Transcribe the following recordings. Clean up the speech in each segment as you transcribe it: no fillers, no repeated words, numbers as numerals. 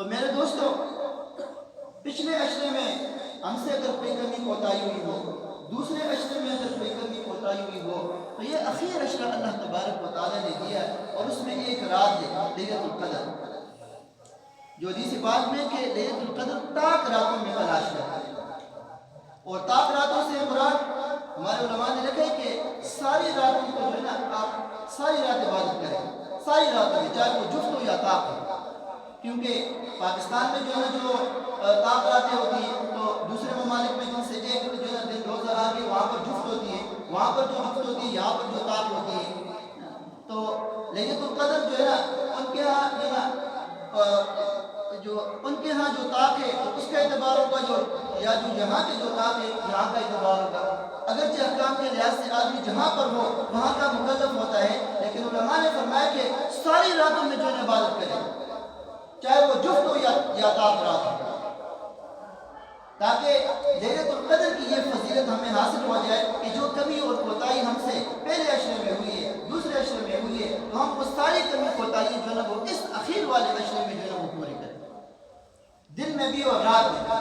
تو میرے دوستوں، پچھلے اشرے میں ہم سے اگر کوئی کمی کوتاہی ہوئی ہو، دوسرے اشرے میں اگر کوئی کمی کوتاہی ہوئی ہو، تو یہ اخیر اشرہ اللہ تبارک و تعالیٰ نے دیا اور اس میں ایک رات ہے لیلۃ القدر، جو حدیث پاک میں کہ لیلۃ القدر تاک راتوں میں تلاش کرتے ہیں، اور تاک راتوں سے مراد ہمارے علماء نے لکھا ہے کہ ساری راتوں کو جو ہے نا آپ ساری رات عبادت کریں، ساری راتوں میں، چاہے وہ جفت ہو یا طاق ہو، کیونکہ پاکستان میں جو ہے نا جو طاق راتیں ہوتی ہیں، تو دوسرے ممالک میں جن سے ایک جو ہے نا دن روزہ آ کے وہاں پر جفت ہوتی ہے، وہاں پر جو جفت ہوتی ہے، یہاں پر جو طاق ہوتی ہے، تو لیلۃ القدر جو ہے نا ان کے ہاں جو ہے نا جو ان کے ہاں جو طاق ہے تو اس کا اعتبار ہوگا، جو یا جو یہاں کے جو طاق ہے یہاں کا اعتبار ہوگا، اگرچہ احکام کے لحاظ سے آدمی جہاں پر ہو وہاں کا مکلف ہوتا ہے، لیکن علماء نے فرمایا کہ ساری راتوں میں جو ہے عبادت کرے، چاہے وہ جفت ہو یا طاق رات ہو، تاکہ لیلۃ القدر کی یہ فضیلت ہمیں حاصل ہو جائے کہ جو کمی اور کوتاہی ہم سے پہلے اشرے میں ہوئی ہے، دوسرے اشرے میں ہوئی ہے، تو ہم وہ ساری کمی کوتاہی جو ہے نا وہ اس اخیر والے اشرے میں جو ہے نا وہ پوری کریں، دن میں بھی اور رات میں بھی۔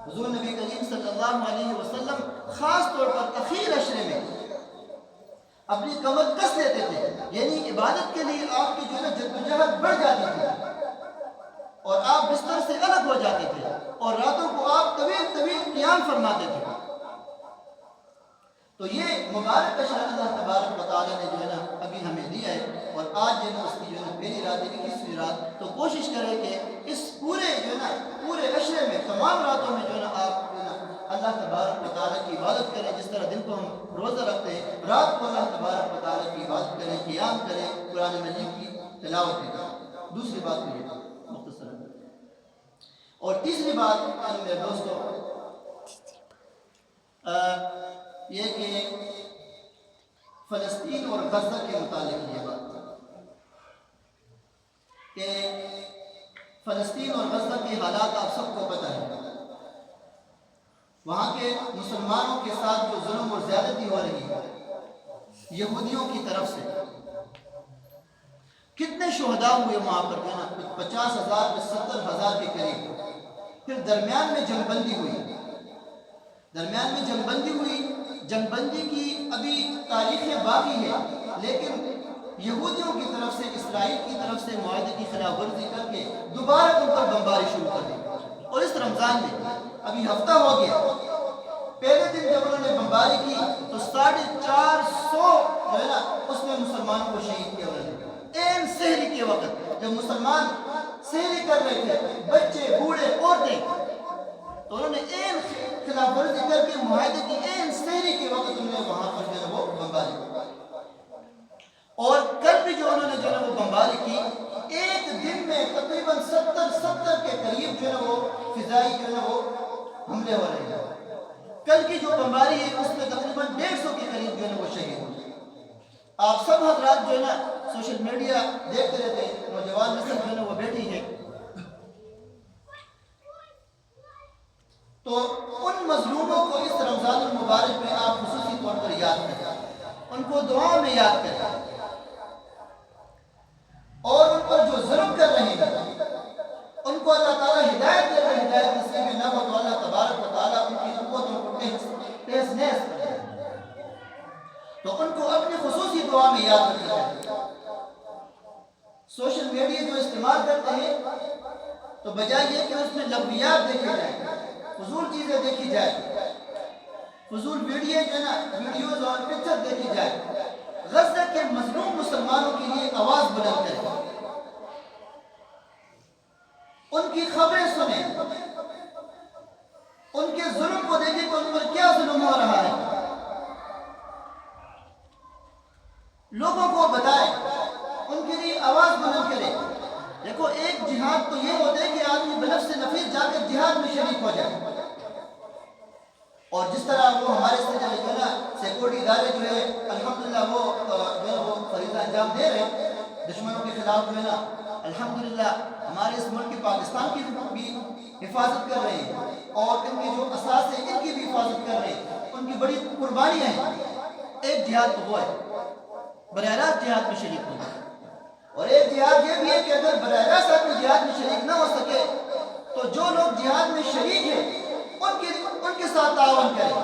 حضور نبی کریم صلی اللہ علیہ وسلم خاص طور پر اخیر اشرے میں اپنی کمر کس لیتے تھے، یعنی عبادت کے لیے آپ کی جو ہے نا جدوجہد بڑھ جاتی تھی اور آپ بستر سے الگ ہو جاتے تھے، اور راتوں کو آپ طویل طویل قیام فرماتے تھے۔ تو یہ مبارک اشرہ اللہ تبارک و تعالیٰ نے جو ہے نا ابھی ہمیں دیا ہے، اور آج جو ہے نا اس کی جو ہے نا پہلی رات ہے، 21ویں رات، تو کوشش کریں کہ اس پورے جو ہے نا پورے اشرے میں تمام راتوں میں جو ہے نا آپ جو ہے نا اللہ تبارک و تعالیٰ کی عبادت کریں، جس طرح دن کو ہم روزہ رکھتے ہیں، رات کو اللہ تبارک و تعالیٰ کی عبادت کریں، قیام کریں، قرآن مجید کی تلاوت کریں۔ دوسری بات تو یہ مختصر ہے، اور تیسری بات میرے دوستوں یہ کہ فلسطین اور غزہ کے متعلق یہ بات کہ فلسطین اور غزہ کے حالات آپ سب کو پتہ ہے، وہاں کے مسلمانوں کے ساتھ جو ظلم اور زیادتی ہو رہی ہے یہودیوں کی طرف سے، کتنے شہداء ہوئے وہاں پر، جو ہے نا 50,000 سے 70,000 کے قریب۔ پھر درمیان میں جنگ بندی ہوئی، جنگ بندی کی ابھی تاریخیں باقی ہے، لیکن یہودیوں کی طرف سے، اسرائیل کی طرف سے معاہدے کی خلاف ورزی کر کے دوبارہ ان پر بمباری شروع کر دی، اور اس رمضان میں ابھی ہفتہ ہو گیا، پہلے دن جب انہوں نے بمباری کی تو 450 جو ہے نا اس میں مسلمانوں کو شہید کیا انہوں نے، این سحری کے وقت جب مسلمان سحری کر رہے تھے، بچے بوڑھے عورتیں، تو انہوں نے این خلاف ورزی کر کے معاہدے کی این سحری کے وقت انہوں نے وہاں پر جو ہے وہ بمباری کی، اور کل بھی جو انہوں نے جو ہے وہ بمباری کی، ایک دن میں تقریباً 70 کے قریب جو ہے وہ فضائی جو ہے وہ حملے ہو رہے ہیں۔ کل کی جو بمباری ہے اس میں تقریباً 150 کے قریب جو ہے وہ شہید ہوئے۔ آپ سب حضرات جو ہے نا سوشل میڈیا دیکھتے رہتے ہیں، نوجوان نسل جو ہے نا وہ بیٹھی ہے، تو ان مظلوموں کو اس رمضان المبارک میں آپ خصوصی طور پر یاد کریں، ان کو دعاؤں میں یاد کریں، اور ان پر جو ظلم کر رہے ہیں ان کو اللہ تعالیٰ ہدایت دے کر ہدایت نصیب نہ ہو تو اللہ تبارک و تعالیٰ ان کی قوتوں کو تہس نہس کر دے، تو ان کو اپنی خصوصی دعا میں یاد رکھنا چاہیے۔ سوشل میڈیا جو استعمال کرتے ہیں تو بجائے یہ کہ اس میں لغویات دیکھے جائیں، فضول چیزیں دیکھی جائے، فضول ویڈیو جو ہے نا ویڈیوز اور پکچر دیکھی جائے، غزہ کے مظلوم مسلمانوں کے لیے آواز بلند کریں، ان کی خبریں سنیں، ان کے ظلم کو دیکھیں کہ ان پر کیا ظلم ہو رہا ہے، لوگوں کو بتائیں، ان کے لیے آواز بلند کریں۔ دیکھو ایک جہاد تو یہ ہوتا ہے کہ آدمی بنفس سے نفیس جا کر جہاد میں شریک ہو جائے، اور جس طرح وہ ہمارے سے جو ہے نا سیکورٹی ادارے جو ہے الحمدللہ وہ جو ہے وہ فریضہ انجام دے رہے ہیں دشمنوں کے خلاف، جو ہے نا الحمدللہ ہمارے اس ملک پاکستان کی بھی حفاظت کر رہے ہیں، اور ان کے جو اساس ہیں ان کی بھی حفاظت کر رہے ہیں، ان کی بڑی قربانیاں ہیں۔ ایک جہاد تو وہ ہے براہ راست جہاد میں شریک ہونا، اور ایک جہاد یہ بھی ہے کہ اگر براہ راست آدمی جہاد میں شریک نہ ہو سکے تو جو لوگ جہاد میں شریک ہیں ان کے ساتھ تعاون کریں،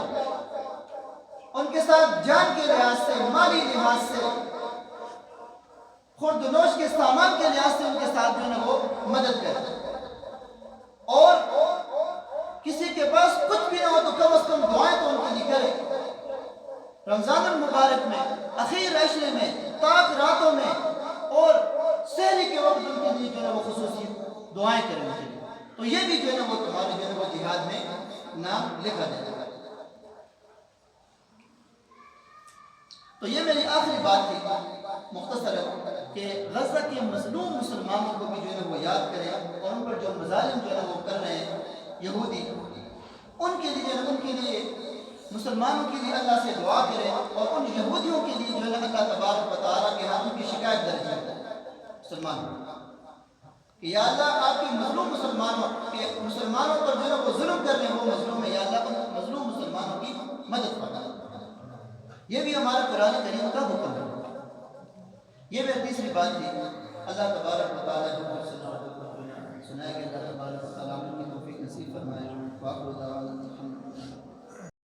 ان کے ساتھ جان کے لحاظ سے، مالی لحاظ سے، خورد و نوش کے سامان کے لحاظ سے ان کے ساتھ جو ہے وہ مدد کریں، اور کسی کے پاس کچھ بھی نہ ہو تو کم از کم دعائیں تو ان کے لیے کریں۔ رمضان المبارک میں، اخیر عشرے میں، تاک راتوں میں اور سحری کے وقت ان کے لیے جو ہے وہ خصوصی دعائیں کریں ان کے لیے، تو یہ بھی جو ہے وہ تمہارے جو ہے وہ جہاد میں نام لکھا جائے گا۔ تو یہ میری آخری بات تھی مختصر کہ غزہ کے مظلوم مسلمانوں کو بھی جو ہے وہ یاد کریں، اور ان پر جو مظالم جو ہے وہ کر رہے ہیں یہودی، ان کے لیے مسلمانوں کے لیے اللہ سے دعا کریں، اور ان یہودیوں کے لیے جو ہے اللہ تبارک و تعالیٰ کے ہاں ان کی شکایت درج ہے مسلمانوں کہ یا اللہ آپ کے مظلوم مسلمانوں پر جو ہے وہ ظلم کر رہے ہیں، وہ مظلوم ہے، یا اللہ ان مظلوم مسلمانوں کی مدد فرما۔ یہ بھی ہمارا قرآن کریم کا حکم ہے۔ یہ میری تیسری بات تھی۔ اللہ تبارک و تعالیٰ